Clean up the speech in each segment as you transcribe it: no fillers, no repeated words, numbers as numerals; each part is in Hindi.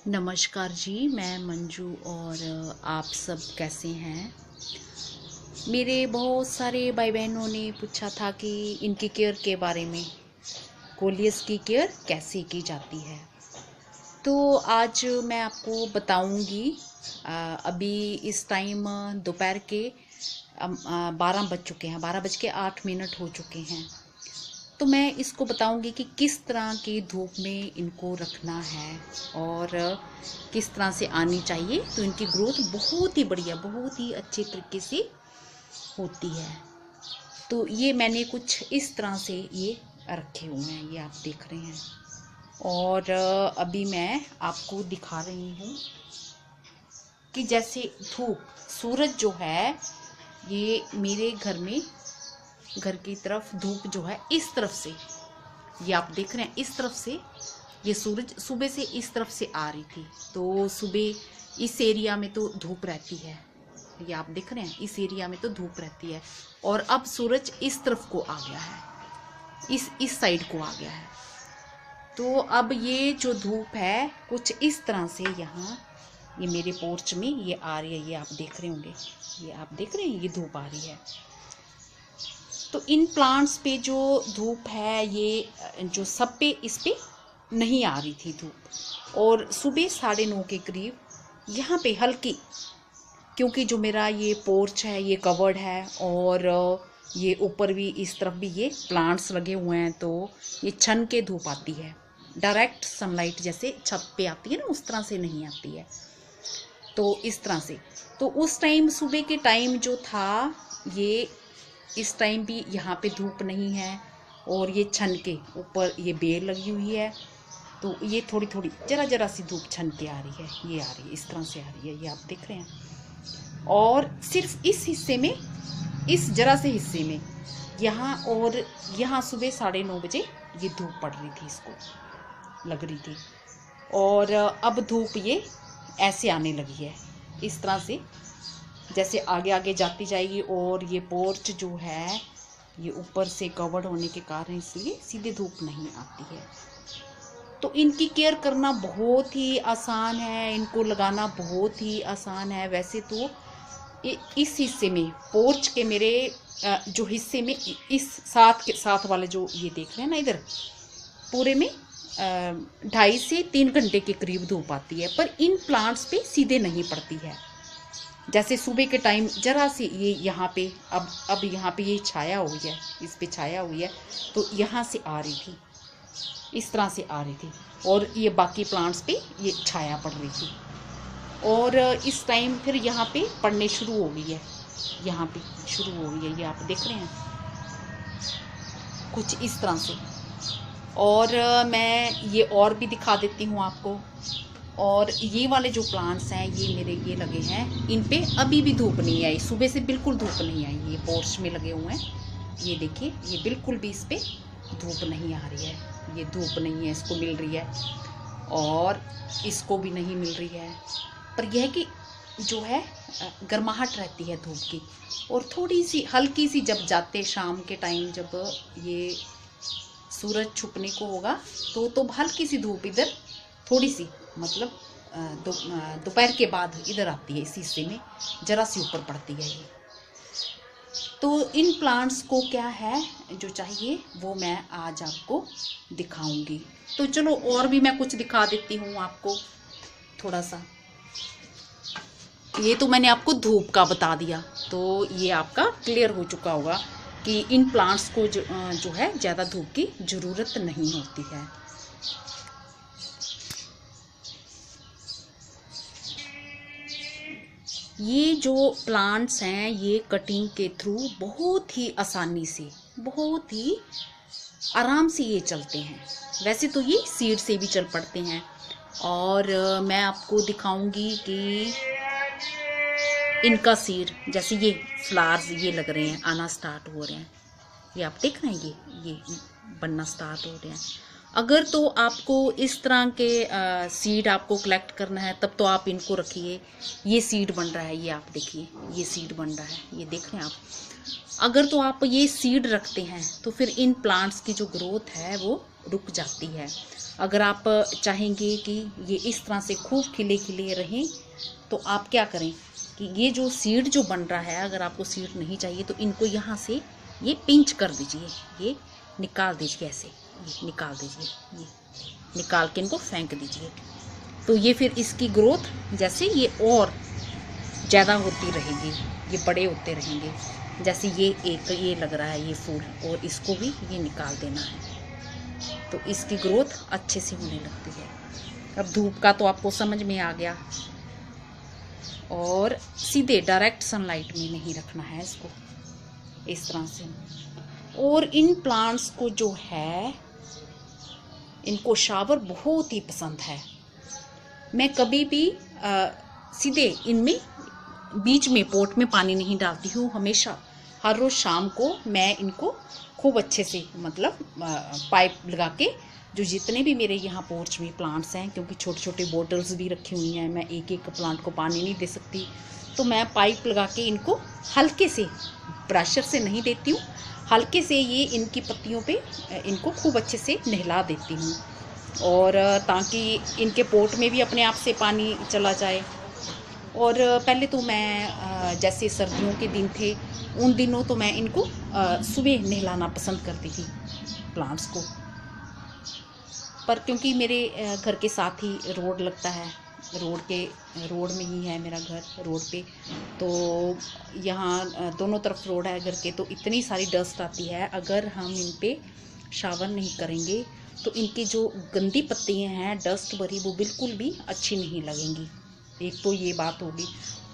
नमस्कार जी, मैं मंजू और आप सब कैसे हैं। मेरे बहुत सारे भाई बहनों ने पूछा था कि इनकी केयर के बारे में, कोलियस की केयर कैसे की जाती है। तो आज मैं आपको बताऊंगी। अभी इस टाइम दोपहर के 12 बज चुके हैं, 12:08 हो चुके हैं। तो मैं इसको बताऊंगी कि किस तरह की धूप में इनको रखना है और किस तरह से आनी चाहिए, तो इनकी ग्रोथ बहुत ही बढ़िया, बहुत ही अच्छे तरीके से होती है। तो ये मैंने कुछ इस तरह से ये रखे हुए हैं, ये आप देख रहे हैं। और अभी मैं आपको दिखा रही हूँ कि जैसे धूप, सूरज जो है, ये मेरे घर की तरफ धूप जो है इस तरफ से, ये आप देख रहे हैं, इस तरफ से ये सूरज सुबह से इस तरफ से आ रही थी। तो सुबह इस एरिया में तो धूप रहती है, ये आप देख रहे हैं, इस एरिया में तो धूप रहती है। और अब सूरज इस तरफ को आ गया है, इस साइड को आ गया है। तो अब ये जो धूप है कुछ इस तरह से यहाँ ये मेरे पोर्च में ये आ रही है, ये आप देख रहे होंगे, ये आप देख रहे हैं, ये धूप आ रही है। तो इन प्लांट्स पे जो धूप है, ये जो सब पे, इस पे नहीं आ रही थी धूप। और सुबह 9:30 के करीब यहाँ पे हल्की, क्योंकि जो मेरा ये पोर्च है ये कवर्ड है और ये ऊपर भी इस तरफ भी ये प्लांट्स लगे हुए हैं, तो ये छन के धूप आती है। डायरेक्ट सनलाइट जैसे छत पे आती है ना, उस तरह से नहीं आती है। तो इस तरह से, तो उस टाइम सुबह के टाइम जो था, ये इस टाइम भी यहाँ पे धूप नहीं है और ये छन के ऊपर ये बेल लगी हुई है। तो ये थोड़ी थोड़ी जरा सी धूप छन के आ रही है, ये आ रही है, इस तरह से आ रही है, ये आप देख रहे हैं। और सिर्फ इस हिस्से में, इस जरा से हिस्से में यहाँ, और यहाँ सुबह 9:30 बजे ये धूप पड़ रही थी, इसको लग रही थी। और अब धूप ये ऐसे आने लगी है, इस तरह से जैसे आगे आगे जाती जाएगी। और ये पोर्च जो है ये ऊपर से कवर्ड होने के कारण इसलिए सीधे धूप नहीं आती है। तो इनकी केयर करना बहुत ही आसान है, इनको लगाना बहुत ही आसान है। वैसे तो इस हिस्से में, पोर्च के मेरे जो हिस्से में, इस साथ वाले जो ये देख रहे हैं ना, इधर पूरे में 2.5 से 3 घंटे के करीब धूप आती है। पर इन प्लांट्स पे सीधे नहीं पड़ती है। जैसे सुबह के टाइम जरा सी ये यहाँ पे, अब यहाँ पे ये छाया हुई है, इस पे छाया हुई है, तो यहाँ से आ रही थी, इस तरह से आ रही थी। और ये बाकी प्लांट्स पे ये छाया पड़ रही थी। और इस टाइम फिर यहाँ पे पड़ने शुरू हो गई है, यहाँ पे शुरू हो गई है, ये आप देख रहे हैं, कुछ इस तरह से। और मैं ये और भी दिखा देती हूँ आपको। और ये वाले जो प्लांट्स हैं, ये मेरे ये लगे हैं, इन पे अभी भी धूप नहीं आई, सुबह से बिल्कुल धूप नहीं आई। ये पोर्च में लगे हुए हैं, ये देखिए, ये बिल्कुल भी इस पे धूप नहीं आ रही है, ये धूप नहीं है इसको मिल रही है, और इसको भी नहीं मिल रही है। पर यह कि जो है गर्माहट रहती है धूप की। और थोड़ी सी हल्की सी जब जाते शाम के टाइम, जब ये सूरज छुपने को होगा, तो हल्की सी धूप इधर थोड़ी सी, मतलब दोपहर के बाद इधर आती है, इस हिस्से में जरा सी ऊपर पड़ती है ये। तो इन प्लांट्स को क्या है जो चाहिए वो मैं आज आपको दिखाऊंगी। तो चलो और भी मैं कुछ दिखा देती हूँ आपको थोड़ा सा। ये तो मैंने आपको धूप का बता दिया, तो ये आपका क्लियर हो चुका होगा कि इन प्लांट्स को जो है ज़्यादा धूप की ज़रूरत नहीं होती है। ये जो प्लांट्स हैं, ये कटिंग के थ्रू बहुत ही आसानी से, बहुत ही आराम से ये चलते हैं। वैसे तो ये सीड से भी चल पड़ते हैं। और मैं आपको दिखाऊंगी कि इनका सीड, जैसे ये फ्लावर्स ये लग रहे हैं, आना स्टार्ट हो रहे हैं, ये आप देख रहे हैं, ये बनना स्टार्ट हो रहे हैं। अगर तो आपको इस तरह के सीड आपको कलेक्ट करना है, तब तो आप इनको रखिए। ये सीड बन रहा है, ये आप देखिए, ये सीड बन रहा है, ये देख रहे हैं आप। अगर तो आप ये सीड रखते हैं तो फिर इन प्लांट्स की जो ग्रोथ है वो रुक जाती है। अगर आप चाहेंगे कि ये इस तरह से खूब खिले खिले रहें तो आप क्या करें कि ये जो सीड जो बन रहा है, अगर आपको सीड नहीं चाहिए तो इनको यहाँ से ये पिंच कर दीजिए, ये निकाल दीजिए, ऐसे ये निकाल दीजिए, ये निकाल के इनको फेंक दीजिए। तो ये फिर इसकी ग्रोथ जैसे ये और ज़्यादा होती रहेगी, ये बड़े होते रहेंगे। जैसे ये एक ये लग रहा है ये फूल, और इसको भी ये निकाल देना है तो इसकी ग्रोथ अच्छे से होने लगती है। अब धूप का तो आपको समझ में आ गया, और सीधे डायरेक्ट सनलाइट में नहीं रखना है इसको, इस तरह से। और इन प्लांट्स को जो है, इनको शावर बहुत ही पसंद है। मैं कभी भी सीधे इनमें बीच में पोट में पानी नहीं डालती हूँ। हमेशा हर रोज़ शाम को मैं इनको खूब अच्छे से मतलब पाइप लगा के, जो जितने भी मेरे यहाँ पोर्च में प्लांट्स हैं, क्योंकि छोटे छोटे बॉटल्स भी रखी हुई हैं, मैं एक एक प्लांट को पानी नहीं दे सकती, तो मैं पाइप लगा के इनको हल्के से, प्रेशर से नहीं देती हूँ, हल्के से ये इनकी पत्तियों पे इनको खूब अच्छे से नहला देती हूँ, और ताकि इनके पोट में भी अपने आप से पानी चला जाए। और पहले तो मैं जैसे सर्दियों के दिन थे उन दिनों तो मैं इनको सुबह नहलाना पसंद करती थी प्लांट्स को, पर क्योंकि मेरे घर के साथ ही रोड लगता है, रोड में ही है मेरा घर, रोड पे, तो यहाँ दोनों तरफ रोड है घर के, तो इतनी सारी डस्ट आती है। अगर हम इन पे शावर नहीं करेंगे तो इनकी जो गंदी पत्तियाँ हैं डस्ट भरी, वो बिल्कुल भी अच्छी नहीं लगेंगी। एक तो ये बात होगी,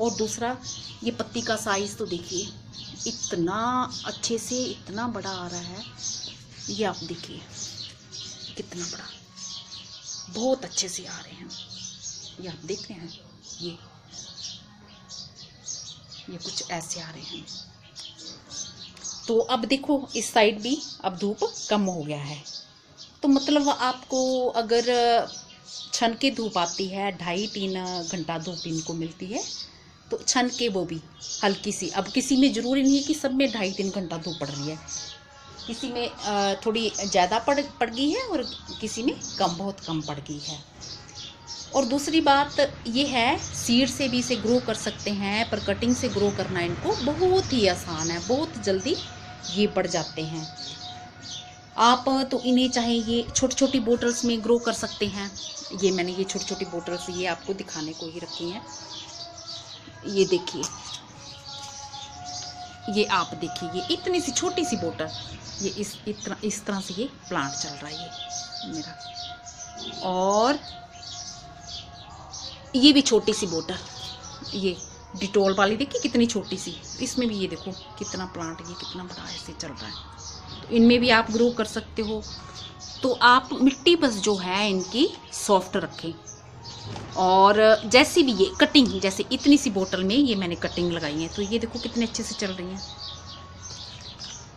और दूसरा ये पत्ती का साइज़ तो देखिए, इतना अच्छे से इतना बड़ा आ रहा है, ये आप देखिए कितना बड़ा, बहुत अच्छे से आ रहे हैं, ये आप देख रहे हैं, ये कुछ ऐसे आ रहे हैं। तो अब देखो इस साइड भी अब धूप कम हो गया है, तो मतलब आपको अगर छन के धूप आती है, 2.5-3 घंटा धूप इनको मिलती है, तो छन के वो भी हल्की सी, अब किसी में ज़रूरी नहीं है कि सब में 2.5-3 घंटा धूप पड़ रही है, किसी में थोड़ी ज़्यादा पड़ गई है और किसी में बहुत कम पड़ गई है। और दूसरी बात ये है, सीड से भी इसे ग्रो कर सकते हैं, पर कटिंग से ग्रो करना इनको बहुत ही आसान है, बहुत जल्दी ये बढ़ जाते हैं। आप तो इन्हें चाहे ये छोटी छोटी बोटल्स में ग्रो कर सकते हैं। ये मैंने ये छोटी छोटी बोटल्स ये आपको दिखाने को ही रखी हैं, ये देखिए, ये आप देखिए, ये इतनी सी छोटी सी बोतल, ये इस तरह से ये प्लांट चल रहा है ये मेरा। और ये भी छोटी सी बोतल, ये डिटोल वाली देखिए कितनी छोटी सी, इसमें भी ये देखो कितना प्लांट, ये कितना बड़ा ऐसे चल रहा है। तो इनमें भी आप ग्रो कर सकते हो। तो आप मिट्टी बस जो है इनकी सॉफ्ट रखें, और जैसी भी ये कटिंग, जैसे इतनी सी बोतल में ये मैंने कटिंग लगाई है, तो ये देखो कितने अच्छे से चल रही हैं।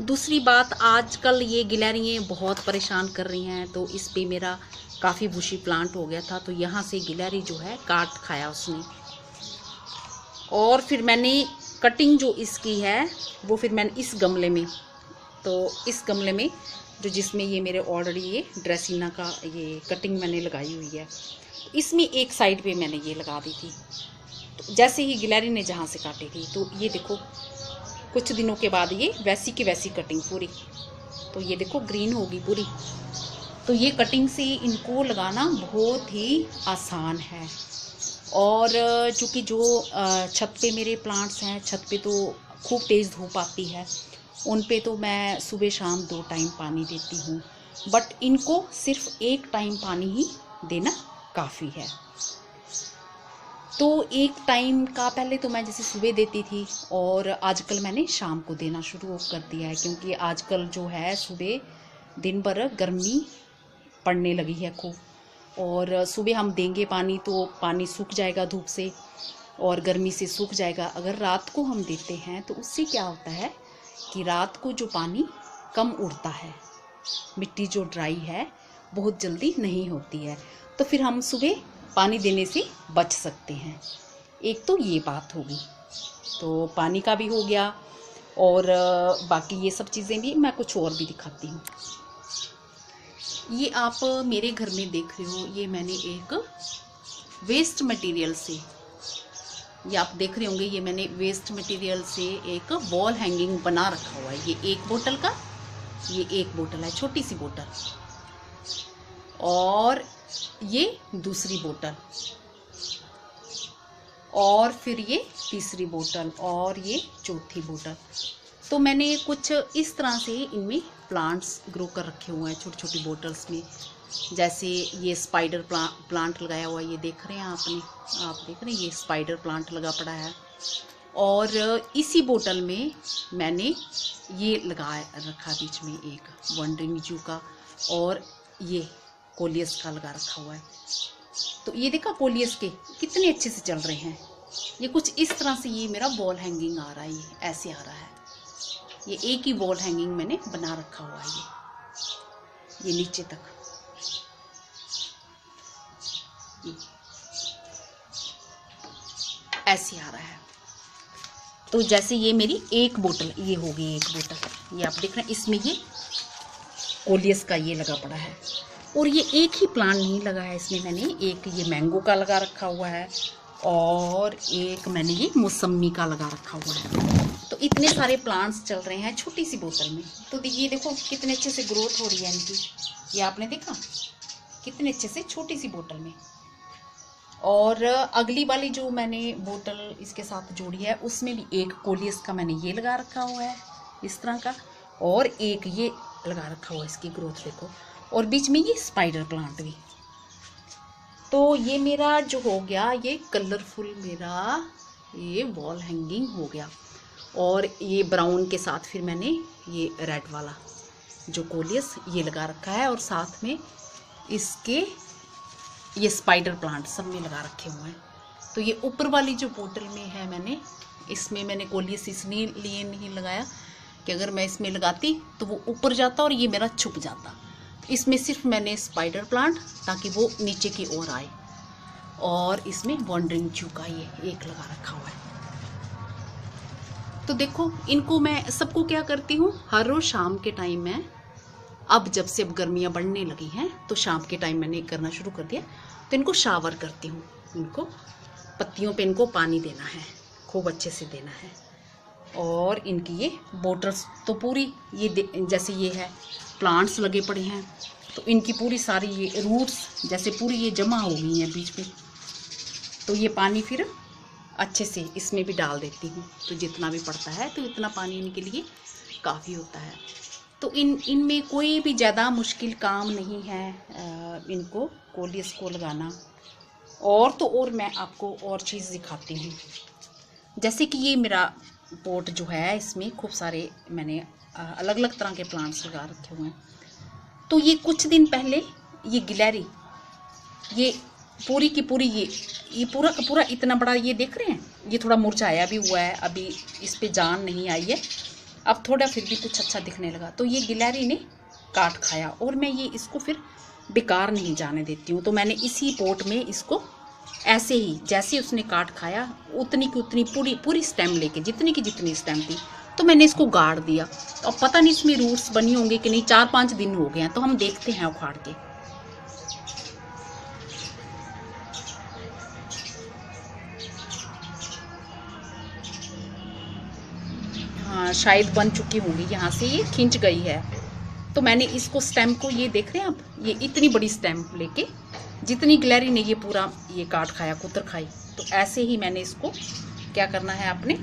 दूसरी बात, आजकल ये गिलहरियाँ बहुत परेशान कर रही हैं, तो इस पे मेरा काफ़ी बुशी प्लांट हो गया था, तो यहाँ से गिलहरी जो है काट खाया उसने। और फिर मैंने कटिंग जो इसकी है वो फिर मैंने इस गमले में, तो इस गमले में जो जिसमें ये मेरे ऑलरेडी ये ड्रेसिना का ये कटिंग मैंने लगाई हुई है, इसमें एक साइड पे मैंने ये लगा दी थी। तो जैसे ही गिलहरी ने जहाँ से काटी थी, तो ये देखो कुछ दिनों के बाद ये वैसी की वैसी कटिंग पूरी, तो ये देखो ग्रीन होगी पूरी। तो ये कटिंग से इनको लगाना बहुत ही आसान है। और चूँकि जो छत पे मेरे प्लांट्स हैं, छत पे तो खूब तेज़ धूप आती है, उन पे तो मैं सुबह शाम 2 टाइम पानी देती हूँ, बट इनको सिर्फ 1 टाइम पानी ही देना काफ़ी है। तो 1 टाइम का पहले तो मैं जैसे सुबह देती थी, और आजकल मैंने शाम को देना शुरू कर दिया है, क्योंकि आजकल जो है सुबह दिन भर गर्मी पड़ने लगी है खूब, और सुबह हम देंगे पानी तो पानी सूख जाएगा धूप से और गर्मी से सूख जाएगा। अगर रात को हम देते हैं तो उससे क्या होता है कि रात को जो पानी कम उड़ता है, मिट्टी जो ड्राई है बहुत जल्दी नहीं होती है, तो फिर हम सुबह पानी देने से बच सकते हैं। एक तो ये बात होगी, तो पानी का भी हो गया, और बाकी ये सब चीज़ें भी मैं कुछ और भी दिखाती हूँ। ये आप मेरे घर में देख रहे हो, ये मैंने एक वेस्ट मटेरियल से, ये आप देख रहे होंगे, ये मैंने वेस्ट मटेरियल से एक वॉल हैंगिंग बना रखा हुआ है। ये एक बोतल का, ये एक बोतल है, छोटी सी बोतल, और ये दूसरी बोतल, और फिर ये तीसरी बोतल, और ये चौथी बोतल। तो मैंने कुछ इस तरह से इनमें प्लांट्स ग्रो कर रखे हुए हैं छोटी छोटी बोतल्स में। जैसे ये स्पाइडर प्लांट लगाया हुआ है, ये देख रहे हैं आपने, आप देख रहे हैं ये स्पाइडर प्लांट लगा पड़ा है। और इसी बोतल में मैंने ये लगा रखा बीच में एक वंडरिंग जू का, और ये कोलियस का लगा रखा हुआ है। तो ये देखा कोलियस के कितने अच्छे से चल रहे हैं। ये कुछ इस तरह से ये मेरा वॉल हैंगिंग आ रहा है, ये ऐसे आ रहा है। ये एक ही वॉल हैंगिंग मैंने बना रखा हुआ है, ये नीचे तक। ऐसे आ रहा है। तो जैसे ये मेरी एक बोतल, ये हो गई एक बोतल, ये आप देख रहे हैं, इसमें ये कोलियस का ये लगा पड़ा है। और ये एक ही प्लांट नहीं लगा है इसमें, मैंने एक ये मैंगो का लगा रखा हुआ है, और एक मैंने ये मौसमी का लगा रखा हुआ है। तो इतने सारे प्लांट्स चल रहे हैं छोटी सी बोतल में। तो ये देखो कितने अच्छे से ग्रोथ हो रही है इनकी, ये आपने देखा कितने अच्छे से छोटी सी बोतल में। और अगली वाली जो मैंने बोतल इसके साथ जोड़ी है, उसमें भी एक कोलियस का मैंने ये लगा रखा हुआ है इस तरह का, और एक ये लगा रखा हुआ है, इसकी ग्रोथ देखो, और बीच में ये स्पाइडर प्लांट भी। तो ये मेरा जो हो गया, ये कलरफुल मेरा ये वॉल हैंगिंग हो गया। और ये ब्राउन के साथ फिर मैंने ये रेड वाला जो कोलियस ये लगा रखा है, और साथ में इसके ये स्पाइडर प्लांट सब में लगा रखे हुए हैं। तो ये ऊपर वाली जो बोतल में है मैंने, इसमें मैंने कोलियस इसलिए नहीं लगाया कि अगर मैं इसमें लगाती तो वो ऊपर जाता और ये मेरा छुप जाता। इसमें सिर्फ मैंने स्पाइडर प्लांट, ताकि वो नीचे की ओर आए, और इसमें वॉन्डरिंग जू का ये एक लगा रखा हुआ है। तो देखो इनको मैं सबको क्या करती हूँ, हर रोज शाम के टाइम में, अब जब से अब गर्मियाँ बढ़ने लगी हैं तो शाम के टाइम मैंने करना शुरू कर दिया, तो इनको शावर करती हूँ। इनको पत्तियों पे इनको पानी देना है, खूब अच्छे से देना है। और इनकी ये बोटल्स तो पूरी ये जैसे ये है प्लांट्स लगे पड़े हैं, तो इनकी पूरी सारी ये रूट्स जैसे पूरी ये जमा हो गई हैं बीच में। तो ये पानी फिर अच्छे से इसमें भी डाल देती हूँ, तो जितना भी पड़ता है तो इतना पानी इनके लिए काफ़ी होता है। तो इनमें कोई भी ज़्यादा मुश्किल काम नहीं है इनको कोलियस को लगाना। और तो और मैं आपको और चीज़ दिखाती हूँ, जैसे कि ये मेरा पोट जो है, इसमें खूब सारे मैंने अलग अलग तरह के प्लांट्स लगा रखे हुए हैं। तो ये कुछ दिन पहले ये गिलहरी, ये पूरी की पूरी ये पूरा का पूरा इतना बड़ा, ये देख रहे हैं, ये थोड़ा मुरझाया भी हुआ है, अभी इस पे जान नहीं आई है, अब थोड़ा फिर भी कुछ अच्छा दिखने लगा। तो ये गिलहरी ने काट खाया, और मैं ये इसको फिर बेकार नहीं जाने देती हूँ। तो मैंने इसी पोट में इसको ऐसे ही, जैसे उसने काट खाया उतनी की उतनी पूरी स्टेम लेके, जितनी की जितनी स्टेम थी, तो मैंने इसको गाड़ दिया। तो अब पता नहीं इसमें रूट्स बनी होंगी कि नहीं, 4-5 दिन हो गए हैं, तो हम देखते हैं उखाड़ के। हाँ शायद बन चुकी होंगी, यहाँ से ये खिंच गई है। तो मैंने इसको स्टेम को, ये देख रहे हैं आप, ये इतनी बड़ी स्टेम लेके, जितनी गिलहरी ने ये पूरा ये काट खाया, कुतर खाई, तो ऐसे ही मैंने इसको क्या करना है, आपने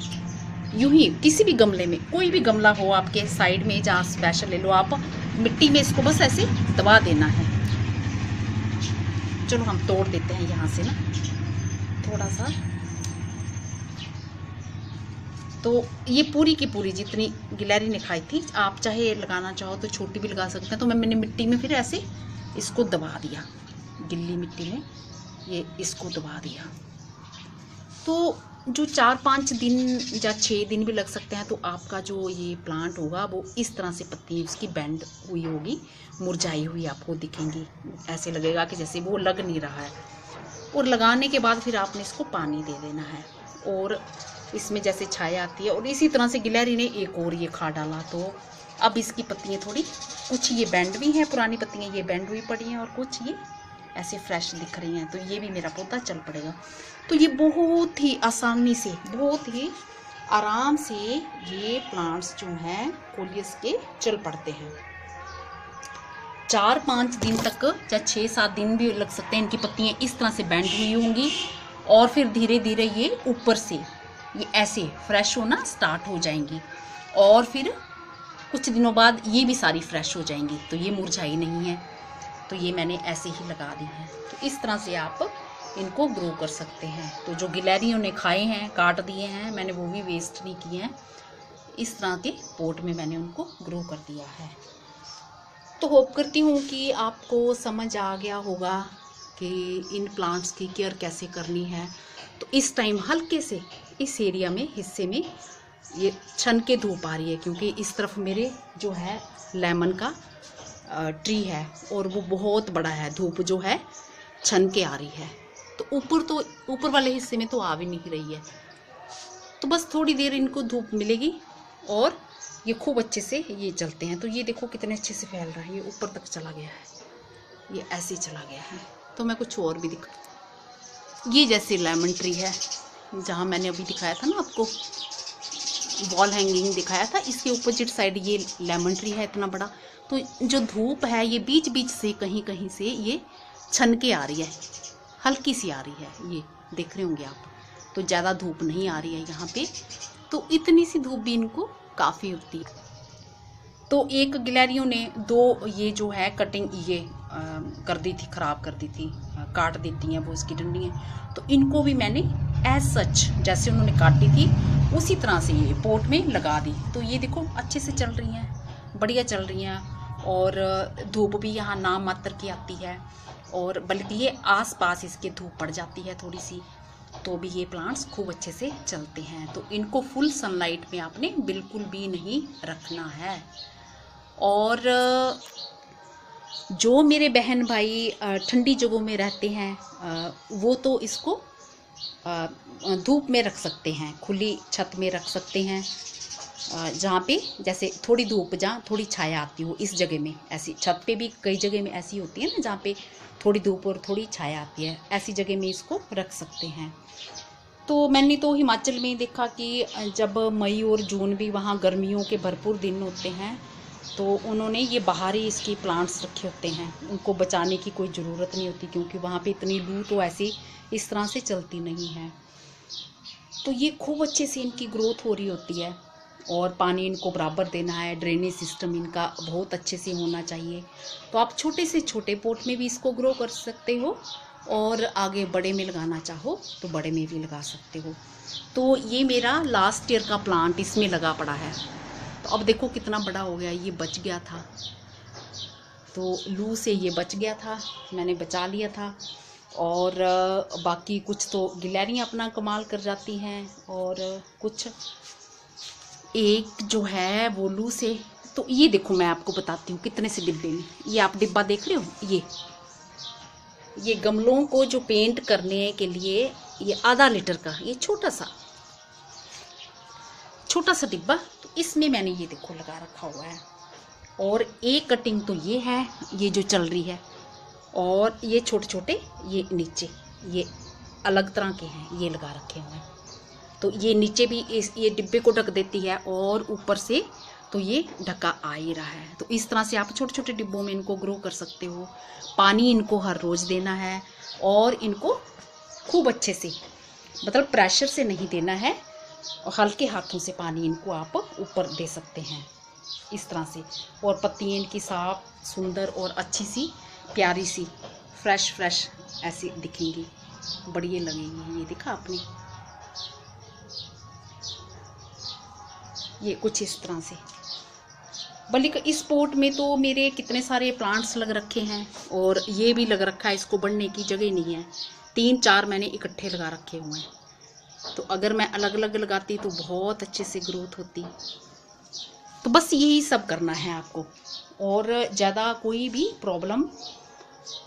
यूं ही किसी भी गमले में, कोई भी गमला हो आपके साइड में, जहाँ स्पेशल ले लो आप, मिट्टी में इसको बस ऐसे दबा देना है। चलो हम तोड़ देते हैं यहाँ से ना थोड़ा सा। तो ये पूरी की पूरी जितनी गिलहरी ने खाई थी, आप चाहे लगाना चाहो तो छोटी भी लगा सकते हैं। तो मैंने मिट्टी में फिर ऐसे इसको दबा दिया, गिल्ली मिट्टी में ये इसको दबा दिया। तो जो 4-5 दिन या 6 दिन भी लग सकते हैं। तो आपका जो ये प्लांट होगा वो इस तरह से पत्ती उसकी बेंड हुई होगी, मुरझाई हुई आपको दिखेंगी, ऐसे लगेगा कि जैसे वो लग नहीं रहा है। और लगाने के बाद फिर आपने इसको पानी दे देना है, और इसमें जैसे छाया आती है। और इसी तरह से गिलहरी ने एक और ये खा डाला, तो अब इसकी पत्तियाँ थोड़ी कुछ ये बैंड भी हैं, पुरानी पत्तियाँ ये बैंड हुई पड़ी हैं, और कुछ ये ऐसे फ्रेश दिख रही हैं। तो ये भी मेरा पौधा चल पड़ेगा। तो ये बहुत ही आसानी से, बहुत ही आराम से ये प्लांट्स जो हैं कोलियस के चल पड़ते हैं। 4-5 दिन तक या 6-7 दिन भी लग सकते हैं। इनकी पत्तियाँ इस तरह से बैंड हुई होंगी और फिर धीरे धीरे ये ऊपर से ये ऐसे फ्रेश होना स्टार्ट हो जाएंगी, और फिर कुछ दिनों बाद ये भी सारी फ्रेश हो जाएंगी। तो ये मुरझाई नहीं है, तो ये मैंने ऐसे ही लगा दी है। तो इस तरह से आप इनको ग्रो कर सकते हैं। तो जो गिलहरियों ने खाए हैं, काट दिए हैं, मैंने वो भी वेस्ट नहीं किए हैं। इस तरह के पोट में मैंने उनको ग्रो कर दिया है। तो होप करती हूँ कि आपको समझ आ गया होगा कि इन प्लांट्स की केयर कैसे करनी है। तो इस टाइम हल्के से इस एरिया में, हिस्से में ये छन के धूप आ रही है, क्योंकि इस तरफ मेरे जो है लेमन का ट्री है और वो बहुत बड़ा है। धूप जो है छन के आ रही है, तो ऊपर वाले हिस्से में तो आ भी नहीं रही है। तो बस थोड़ी देर इनको धूप मिलेगी और ये खूब अच्छे से ये चलते हैं। तो ये देखो कितने अच्छे से फैल रहा है, ये ऊपर तक चला गया है, ये ऐसे चला गया है। तो मैं कुछ और भी दिखा, ये जैसे लेमन ट्री है जहाँ मैंने अभी दिखाया था ना आपको, वॉल हैंगिंग दिखाया था, इसके अपोजिट साइड ये लेमन ट्री है इतना बड़ा। तो जो धूप है ये बीच बीच से कहीं कहीं से ये छन के आ रही है, हल्की सी आ रही है, ये देख रहे होंगे आप। तो ज़्यादा धूप नहीं आ रही है यहाँ पे, तो इतनी सी धूप भी इनको काफ़ी होती है। तो एक गिलहरियों ने 2 ये जो है कटिंग ये कर दी थी, ख़राब कर दी थी, काट देती हैं वो इसकी डंडियाँ। तो इनको भी मैंने एज सच जैसे उन्होंने काटी थी उसी तरह से ये पोट में लगा दी। तो ये देखो अच्छे से चल रही हैं, बढ़िया चल रही हैं, और धूप भी यहाँ नाम मात्र की आती है, और बल्कि ये आस पास इसके धूप पड़ जाती है थोड़ी सी, तो भी ये प्लांट्स खूब अच्छे से चलते हैं। तो इनको फुल सनलाइट में आपने बिल्कुल भी नहीं रखना है। और जो मेरे बहन भाई ठंडी जगहों में रहते हैं वो तो इसको धूप में रख सकते हैं, खुली छत में रख सकते हैं, जहाँ पे जैसे थोड़ी धूप, जहाँ थोड़ी छाया आती हो, इस जगह में। ऐसी छत पे भी कई जगह में ऐसी होती है ना जहाँ पे थोड़ी धूप और थोड़ी छाया आती है, ऐसी जगह में इसको रख सकते हैं। तो मैंने तो हिमाचल में देखा कि जब मई और जून भी वहाँ गर्मियों के भरपूर दिन होते हैं, तो उन्होंने ये बाहर ही इसकी प्लांट्स रखे होते हैं, उनको बचाने की कोई ज़रूरत नहीं होती, क्योंकि वहाँ पे इतनी लू तो ऐसी इस तरह से चलती नहीं है। तो ये खूब अच्छे से इनकी ग्रोथ हो रही होती है, और पानी इनको बराबर देना है, ड्रेनेज सिस्टम इनका बहुत अच्छे से होना चाहिए। तो आप छोटे से छोटे पॉट में भी इसको ग्रो कर सकते हो, और आगे बड़े में लगाना चाहो तो बड़े में भी लगा सकते हो। तो ये मेरा लास्ट ईयर का प्लांट इसमें लगा पड़ा है। तो अब देखो कितना बड़ा हो गया, ये बच गया था, तो लू से ये बच गया था, मैंने बचा लिया था। और बाकी कुछ तो गिलहरियाँ अपना कमाल कर जाती हैं, और कुछ एक जो है वो लू से। तो ये देखो मैं आपको बताती हूँ कितने से डिब्बे में, ये आप डिब्बा देख रहे हो, ये गमलों को जो पेंट करने के लिए, ये आधा लीटर का ये छोटा सा डिब्बा, तो इसमें मैंने ये देखो लगा रखा हुआ है। और एक कटिंग तो ये है, ये जो चल रही है, और ये छोटे छोटे ये नीचे ये अलग तरह के हैं, ये लगा रखे हुए हैं। तो ये नीचे भी ये डिब्बे को ढक देती है, और ऊपर से तो ये ढका आ ही रहा है। तो इस तरह से आप छोटे छोटे डिब्बों में इनको ग्रो कर सकते हो। पानी इनको हर रोज़ देना है, और इनको खूब अच्छे से, मतलब प्रेशर से नहीं देना है, और हल्के हाथों से पानी इनको आप ऊपर दे सकते हैं इस तरह से। और पत्तियाँ इनकी साफ सुंदर और अच्छी सी प्यारी सी फ्रेश ऐसी दिखेंगी, बढ़िया लगेंगी। ये देखा आपने, ये कुछ इस तरह से। बल्कि इस पोट में तो मेरे कितने सारे प्लांट्स लग रखे हैं, और ये भी लग रखा है, इसको बढ़ने की जगह नहीं है, 3-4 मैंने इकट्ठे लगा रखे हुए हैं। तो अगर मैं अलग अलग लगाती तो बहुत अच्छे से ग्रोथ होती। तो बस यही सब करना है आपको, और ज़्यादा कोई भी प्रॉब्लम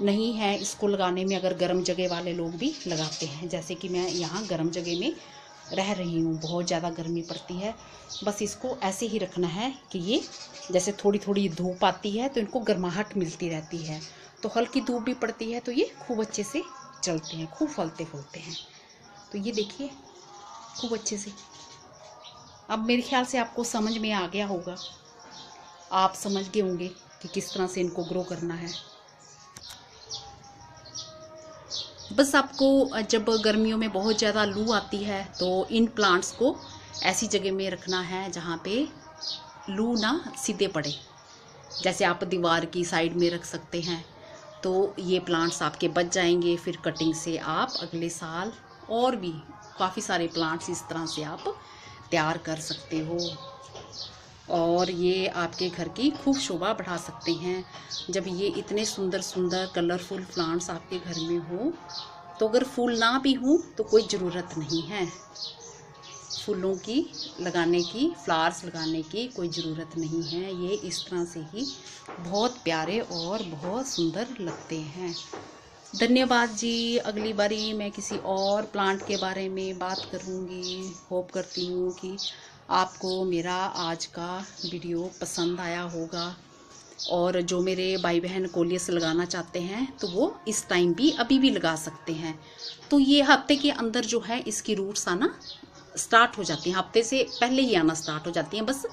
नहीं है इसको लगाने में, अगर गर्म जगह वाले लोग भी लगाते हैं। जैसे कि मैं यहाँ गर्म जगह में रह रही हूँ, बहुत ज़्यादा गर्मी पड़ती है। बस इसको ऐसे ही रखना है कि ये जैसे थोड़ी थोड़ी धूप आती है तो इनको गर्माहट मिलती रहती है, तो हल्की धूप भी पड़ती है तो ये खूब अच्छे से चलते हैं, खूब फलते फूलते हैं। तो ये देखिए खूब अच्छे से। अब मेरे ख्याल से आपको समझ में आ गया होगा, आप समझ गए होंगे कि किस तरह से इनको ग्रो करना है। बस आपको जब गर्मियों में बहुत ज़्यादा लू आती है तो इन प्लांट्स को ऐसी जगह में रखना है जहाँ पे लू ना सीधे पड़े। जैसे आप दीवार की साइड में रख सकते हैं, तो ये प्लांट्स आपके बच जाएंगे। फिर कटिंग से आप अगले साल और भी काफ़ी सारे प्लांट्स इस तरह से आप तैयार कर सकते हो और ये आपके घर की खूब शोभा बढ़ा सकते हैं। जब ये इतने सुंदर सुंदर कलरफुल प्लांट्स आपके घर में हो, तो अगर फूल ना भी हो तो कोई ज़रूरत नहीं है, फूलों की लगाने की, फ्लावर्स लगाने की कोई ज़रूरत नहीं है। ये इस तरह से ही बहुत प्यारे और बहुत सुंदर लगते हैं। धन्यवाद जी। अगली बारी मैं किसी और प्लांट के बारे में बात करूँगी। होप करती हूँ कि आपको मेरा आज का वीडियो पसंद आया होगा, और जो मेरे भाई बहन कोलियस लगाना चाहते हैं तो वो इस टाइम भी अभी भी लगा सकते हैं। तो ये हफ्ते के अंदर जो है इसकी रूट्स आना स्टार्ट हो जाती हैं, हफ्ते से पहले ही आना स्टार्ट हो जाती हैं। बस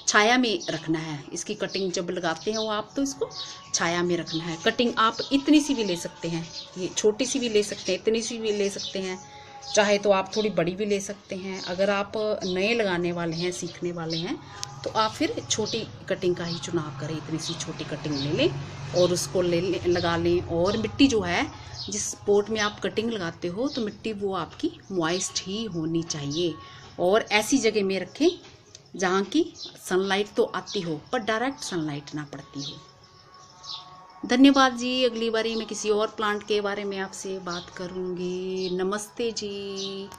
छाया में रखना है इसकी कटिंग, जब लगाते हैं वो आप तो इसको छाया में रखना है। कटिंग आप इतनी सी भी ले सकते हैं, ये छोटी सी भी ले सकते हैं, इतनी सी भी ले सकते हैं, चाहे तो आप थोड़ी बड़ी भी ले सकते हैं। अगर आप नए लगाने वाले हैं, सीखने वाले हैं, तो आप फिर छोटी कटिंग का ही चुनाव करें। इतनी सी छोटी कटिंग ले लें और उसको लगा लें। और मिट्टी जो है, जिस पोट में आप कटिंग लगाते हो, तो मिट्टी वो आपकी मॉइस्ट ही होनी चाहिए और ऐसी जगह में रखें जहाँ की सनलाइट तो आती हो पर डायरेक्ट सनलाइट ना पड़ती हो। धन्यवाद जी। अगली बारी मैं किसी और प्लांट के बारे में आपसे बात करूँगी। नमस्ते जी।